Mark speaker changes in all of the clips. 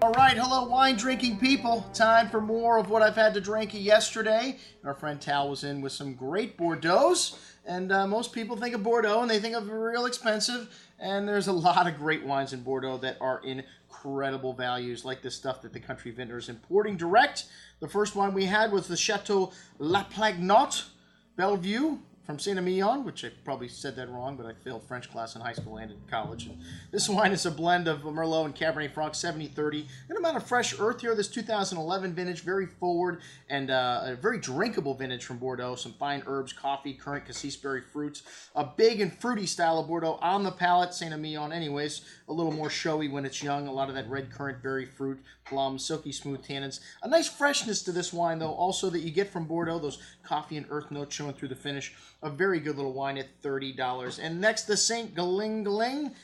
Speaker 1: All right, hello wine drinking people. Time for more of what I've had to drink yesterday. Our friend Tal was in with some great Bordeaux's, and most people think of Bordeaux and they think of real expensive, and there's a lot of great wines in Bordeaux that are incredible values, like this stuff that the country vendor is importing direct. The first wine we had was the Chateau La Plagnotte Bellevue from Saint-Emilion, which I probably said that wrong, but I failed French class in high school and in college. And this wine is a blend of Merlot and Cabernet Franc, 70-30. An amount of fresh earth here. This 2011 vintage, very forward and a very drinkable vintage from Bordeaux. Some fine herbs, coffee, currant, cassis berry fruits. A big and fruity style of Bordeaux on the palate. Saint-Emilion anyways, a little more showy when it's young. A lot of that red currant berry fruit, plum, silky smooth tannins. A nice freshness to this wine, though, also that you get from Bordeaux. Those coffee and earth notes showing through the finish. A very good little wine at $30. And next, the St. Glinglin.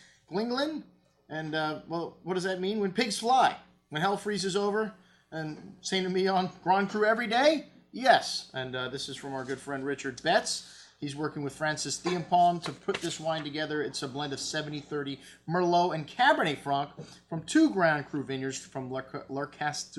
Speaker 1: And, well, what does that mean? When pigs fly. When hell freezes over. And Saint-Emilion Grand Cru every day? Yes. And this is from our good friend Richard Betts. He's working with Francis Thiampon to put this wine together. It's a blend of 70-30 Merlot and Cabernet Franc from two Grand Cru vineyards from Larcis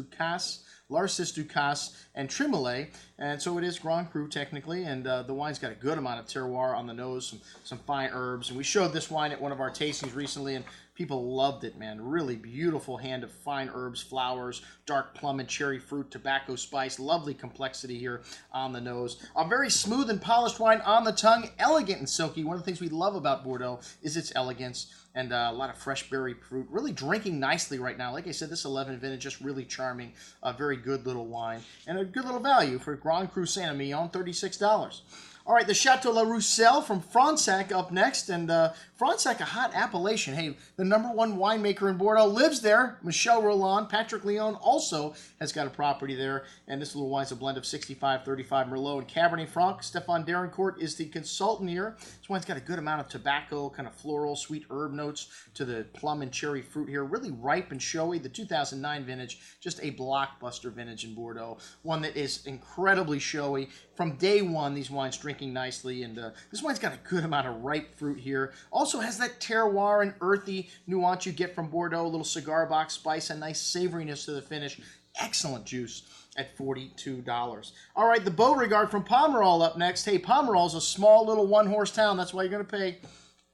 Speaker 1: Ducasse and Tremolay, and so it is Grand Cru technically, and the wine's got a good amount of terroir on the nose, some fine herbs, and we showed this wine at one of our tastings recently, and people loved it, man. Really beautiful hand of fine herbs, flowers, dark plum and cherry fruit, tobacco spice, lovely complexity here on the nose. A very smooth and polished wine on the tongue, elegant and silky. One of the things we love about Bordeaux is its elegance, and a lot of fresh berry fruit. Really drinking nicely right now. Like I said, this 11 vintage, just really charming. A very good little wine. And a good little value for Grand Cru Saint-Emilion, $36. All right, the Chateau La Rousselle from Fronsac up next. And Fronsac, a hot appellation. Hey, the #1 winemaker in Bordeaux lives there. Michel Rolland. Patrick Leon also has got a property there. And this little wine's a blend of 65-35 Merlot and Cabernet Franc. Stéphane Derincourt is the consultant here. This wine's got a good amount of tobacco, kind of floral, sweet herb notes to the plum and cherry fruit here. Really ripe and showy. The 2009 vintage, just a blockbuster vintage in Bordeaux. One that is incredibly showy. From day one, these wines drinking nicely, and this wine's got a good amount of ripe fruit here. Also has that terroir and earthy nuance you get from Bordeaux, a little cigar box spice, a nice savoriness to the finish. Excellent juice at $42. All right, the Beauregard from Pomerol up next. Hey, Pomerol's a small little one-horse town. That's why you're going to pay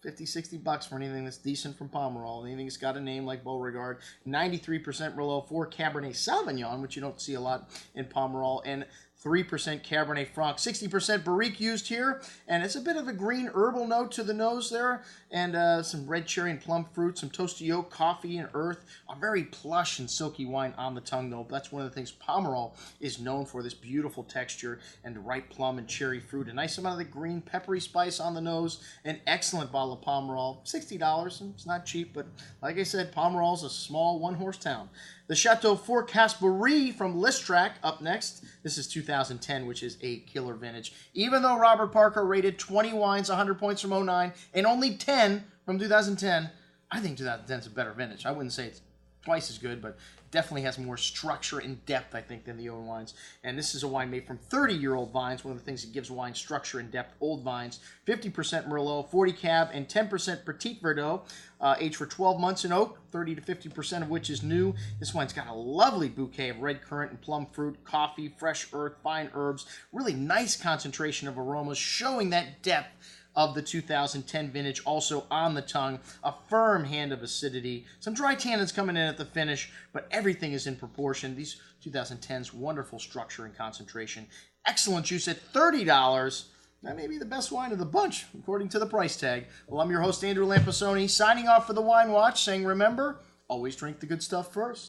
Speaker 1: $50-$60 for anything that's decent from Pomerol. Anything that's got a name like Beauregard. 93% Merlot, 4 Cabernet Sauvignon, which you don't see a lot in Pomerol, and 3% Cabernet Franc, 60% Barrique used here, and it's a bit of a green herbal note to the nose there, and some red cherry and plum fruit, some toasty oak, coffee, and earth. A very plush and silky wine on the tongue, though. That's one of the things Pomerol is known for, this beautiful texture and ripe plum and cherry fruit. A nice amount of the green peppery spice on the nose. An excellent bottle of Pomerol, $60. It's not cheap, but like I said, Pomerol's a small one-horse town. The Chateau Fort Casperie from Listrac up next. This is 2010, which is a killer vintage. Even though Robert Parker rated 20 wines, 100 points from '09, and only 10 from 2010, I think 2010 is a better vintage. I wouldn't say it's twice as good, but definitely has more structure and depth, I think, than the old wines. And this is a wine made from 30-year-old vines. One of the things that gives wine structure and depth, old vines. 50% Merlot, 40 Cab, and 10% Petit Verdot. Aged for 12 months in oak, 30 to 50% of which is new. This wine's got a lovely bouquet of red currant and plum fruit, coffee, fresh earth, fine herbs. Really nice concentration of aromas, showing that depth of the 2010 vintage, also on the tongue. A firm hand of acidity. Some dry tannins coming in at the finish, but everything is in proportion. These 2010s, wonderful structure and concentration. Excellent juice at $30. That may be the best wine of the bunch, according to the price tag. Well, I'm your host, Andrew Lampasoni, signing off for the Wine Watch, saying remember, always drink the good stuff first.